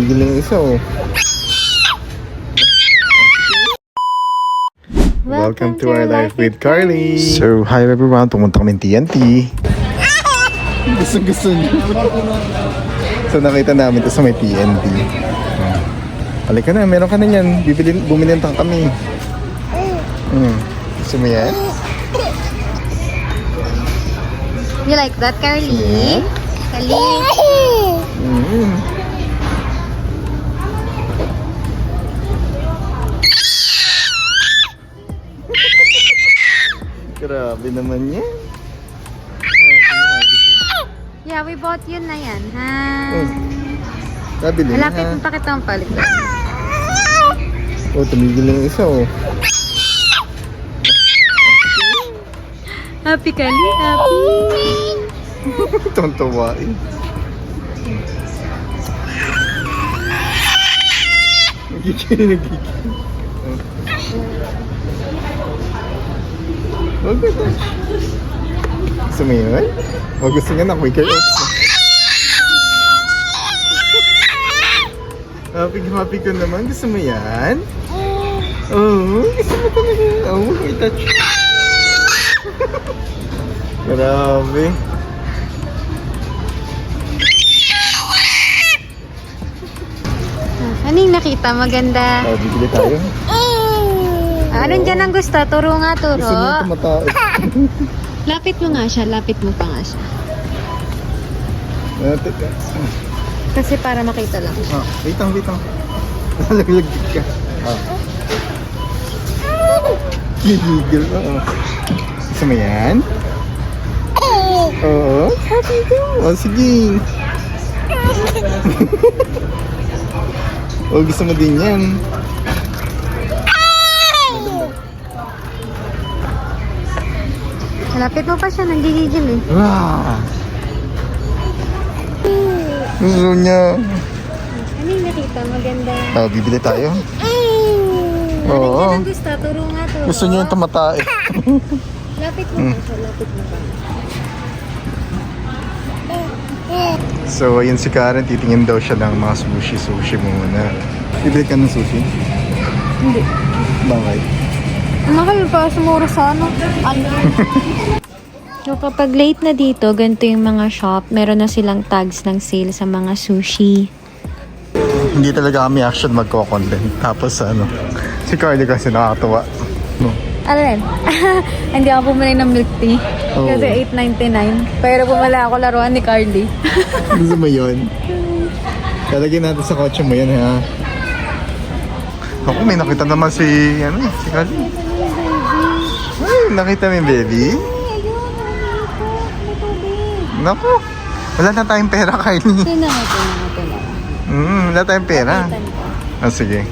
Giling isa oh. Welcome to our life with Carly. So, hi everyone. Pumunta kami TNT. Gusto niyo. So, nakita namin ito sa may TNT. Halika na, meron ka na yan. Bumilintang kami. Gusto mo yan? You like that, Carly? Carly? Grabe naman yan. Yeah, we bought yun na yan, ha? Nabili na. Malapit mo pa kitang palit. Oh, tumigil yung isa oh. Happy, Carly? Happy? Tontawa eh. Nagkikili. Huwag mo ito. Gusto mo yun? Huwag gusto nga na Quaker Oats. Happy ko naman. Gusto mo yan? Oo, gusto mo talaga. Oo, may touch. Grabe. Ano yung nakita? Maganda. Oh, bibili tayo. Anong dyan ang gusto? Turo nga, turo. Gusto niya tumataas. Lapit mo nga siya. Lapit mo pa nga siya. Kasi para makita lang. Wait lang. Nalaglag ka. Gigil ka. Gusto mo yan? Oo. Happy ko. Oh, sige. Oh, gusto mo din yan. Lapit mo pa siya. Nanggigigil eh. Wow. Gusto niya. Ano yung nakita? Maganda. Bibili tayo. Anong dyan ang gusto? Turo nga, turo. Gusto niya yung tumatae. Lapit mo pa siya. Lapit mo pa. So, ayun si Karen, titingin daw siya ng mga sushi muna. Bibili ka ng sushi? Hindi. Bakit? Mahal pa, sumura sa ano? So, kapag late na dito, ganito yung mga shop. Meron na silang tags ng sale sa mga sushi. Hindi talaga kami action magko-content. Tapos si Carly kasi nakakatuwa. No? Alin? Hindi ako bumili ng milk tea. Oh. Kasi $8.99. Pero bumili ako laruan ni Carly. Gusto mo yun? Lalagyan natin sa kotse mo yan, ha? Ako, may nakita naman si Carly. Ay, nakita mo yung baby? Naku, wala na tayong pera, Carly. Ito. Wala tayong pera. Sige.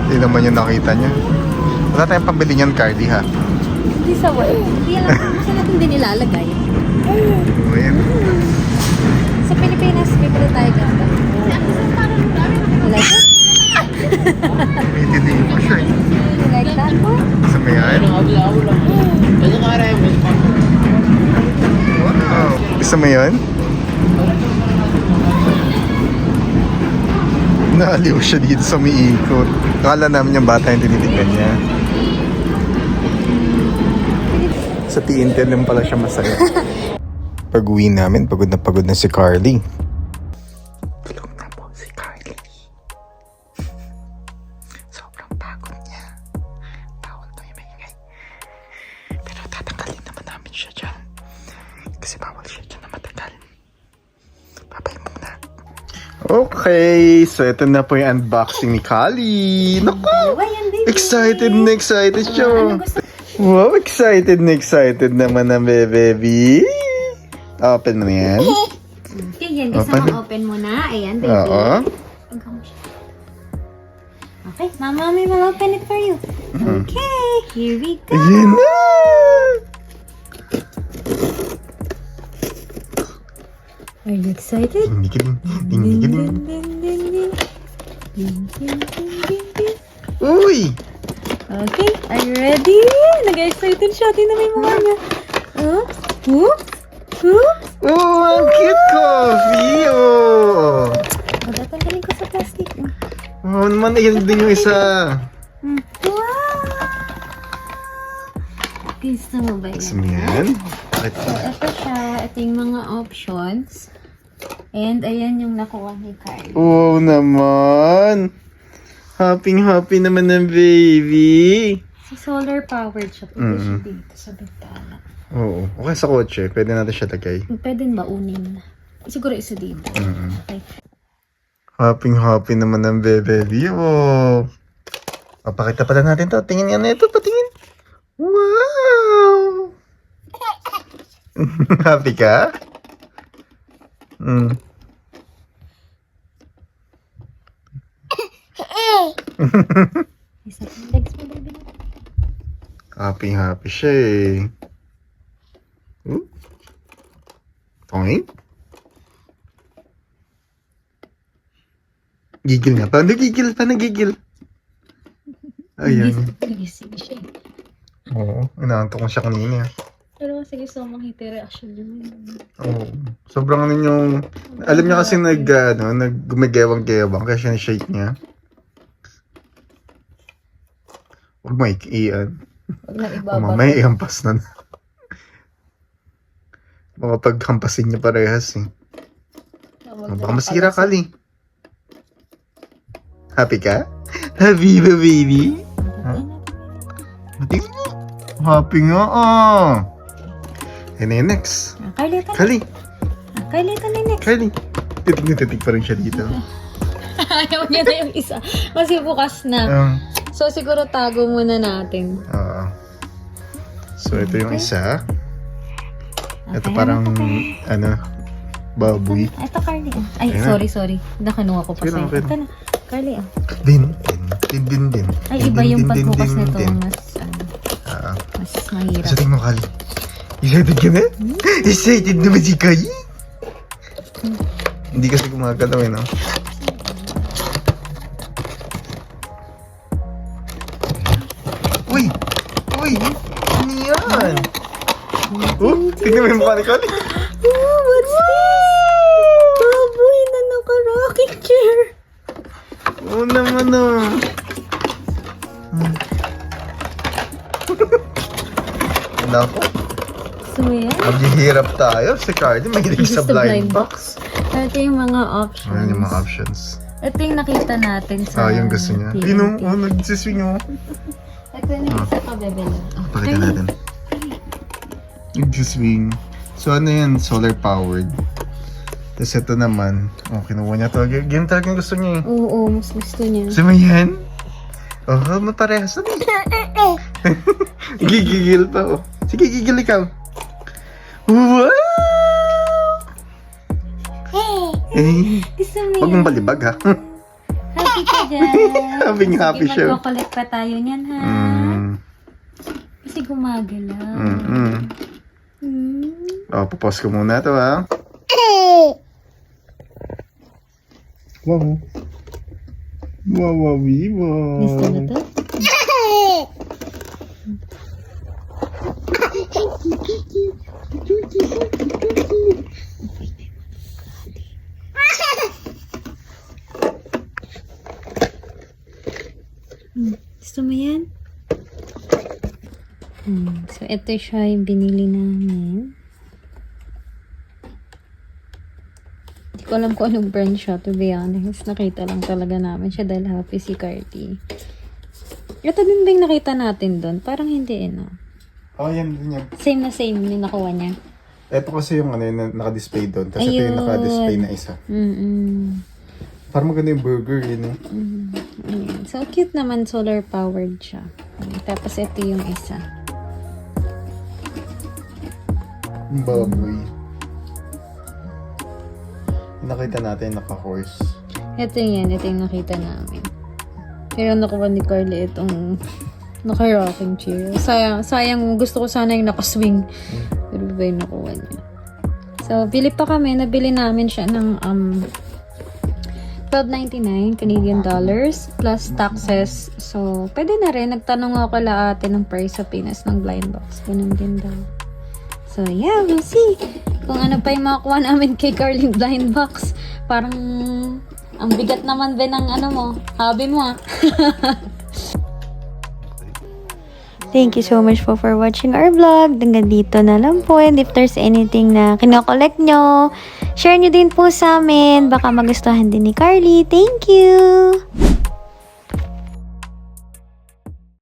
Hindi naman yung nakita niya. Wala tayong pambili niyan, Carly, ha? Hindi sa wall. Hindi alam kung saan natin din nilalagay. Ayan. Sa Pilipinas, bibili tayo ganda. Like it? May dinig pa siya, eh. You like that po? Gusto mo yan? Wow. Gusto mo yun? Naaliw siya dito sa umiikot. Akala namin yung bata yung tinitignan niya. Sa TNT lang pala siya masaya. Pag-uwi namin, pagod na si Carly. Tulog na po si Carly. Sobrang pagod niya. Bawal na yung maingay. Pero tatanggalin naman namin siya dyan. Kasi bawal siya dyan na matagal. Babay muna. Okay, so ito na po yung unboxing ni Carly. Naku! Excited siya. Wow, excited naman ang baby. Open mo na yan. Okay, yan. Gusto mo open mo na. Ayan, baby. Oo. Okay, Mommy will open it for you. Okay, here we go. Ayan na! Are you excited? Ding. Uy! Okay, are you ready? Nag-excited siya. Tingnan mo yung mukha niya. Oh, ang cute coffee! Oh! Magtatanggal Kunin ko sa plastic. Oo naman, yun din yung isa. Wow! Gusto mo ba Gusto mo yan? yan? So, ito siya. Ito yung mga options. And, ayan yung nakuha ni Carl. Oo naman. Happy naman ng baby. Si solar powered siya. Pwede siya dito sa bintana. Oo. Okay sa kotse. Pwede natin siya lagay. Pwede ba unin? Siguro isa dito. Okay. Happy naman ng baby. Oh. Papakita pala natin to. Tingin nga na ito. Patingin. Wow! Happy ka? Isa yung legs mo, baby. Happy siya eh. Toing? Gigil nga. Paano gigil? Ayan. Gising siya. Oo. Inaantok ko siya kanina. Pero kasi gusto ko makita yung reaction niya. Oo. Sobrang ano yung... Alam niya kasi nag-gumagewang-gewang kasi na-shake niya. Huwag mo iyan. Huwag na O ibaba. mamaya ihampas na. Makapaghampasin niya parehas eh. Baka masira ka li. Happy ka? Happy ba baby? Tingnan mo. Happy nga And then next. Carly, ito. Kali. Carly, ito na yung next. Kylie. Titig pa rin siya dito. Ayaw niya na yung isa. Kasi bukas na. So, siguro tago muna natin. So, ito yung isa. Ito Okay, parang, baboy. Ito, Carly. Ay, Ayan sorry. Nakanuha ko pa Sige sa'yo. lang, okay. Ito na. Carly, Din. Ay, iba yung pagbukas nito. Mas mahirap. Sa tingin mo, Kali. Excited ka na? Excited naman si Kali? Hindi kasi gumagalaw eh, no? Uy! Ano yan? Tingnan mo yung mukha ni Kali. Oh, what's this? Baboy na naka-rocking chair. Oo naman, Nako, Gusto mo yan? maghihirap tayo. Si Cardi mahilig sa Gusto blind box. Ito yung mga options. Ayan yung mga options. Ito yung nakita natin sa Yung gusto niya. TNT. Nagsiswing oh. Ito yung isa ka, bebe. Pakita natin. Nagsiswing. So ano yan? Solar powered. Tapos ito naman. Kinuha niya to. Ganyan talagang gusto niya eh. Oo, mas gusto niya. Gusto mo yan? Maparehas na Gigigil pa Sige, gigil ikaw. Wow! Gusto mo Huwag yan? mong balibag ha. Happy ka dyan. Happy Sige, siya. magko-collect pa tayo niyan, ha? Kasi gumagalaw. Papause ko muna to ha. Wow. Wow, viva. Gusto mo to? Gusto mo yan? So, ito siya yung binili namin. Hindi ko alam kung anong brand siya, to be honest. Nakita lang talaga namin siya dahil happy si Carty. Ito din ba yung nakita natin doon? Parang hindi, no? Yan din yan. Same na same yung nakuha niya. Ito kasi yung naka-display doon. Tapos ito yung naka-display na isa. Parang maganda yung burger yun eh. Ayan. So, cute naman. Solar powered siya. Tapos, ito yung isa. Yung baboy. Nakita natin naka-horse. Ito yan. Ito yung nakita namin. Pero nakuha ni Carly itong naka-rocking chair. Sayang. Gusto ko sana yung naka-swing. Pero ba yung nakuha niya? So, bili pa kami. Nabili namin siya ng $12.99 Canadian dollars plus taxes. So, pwede na rin. Nagtanong ako kala ate ng price sa Pinas ng blind box. Ganun din daw. So, yeah, we'll see. Kung ano pa yung makakuha namin kay Carly blind box. Parang Ang bigat naman din ng ano mo, hobby mo ah. Thank you so much po for watching our vlog. Hanggang dito na lang po. And if there's anything na kinokollect nyo, share nyo din po sa amin. Baka magustuhan din ni Carly. Thank you!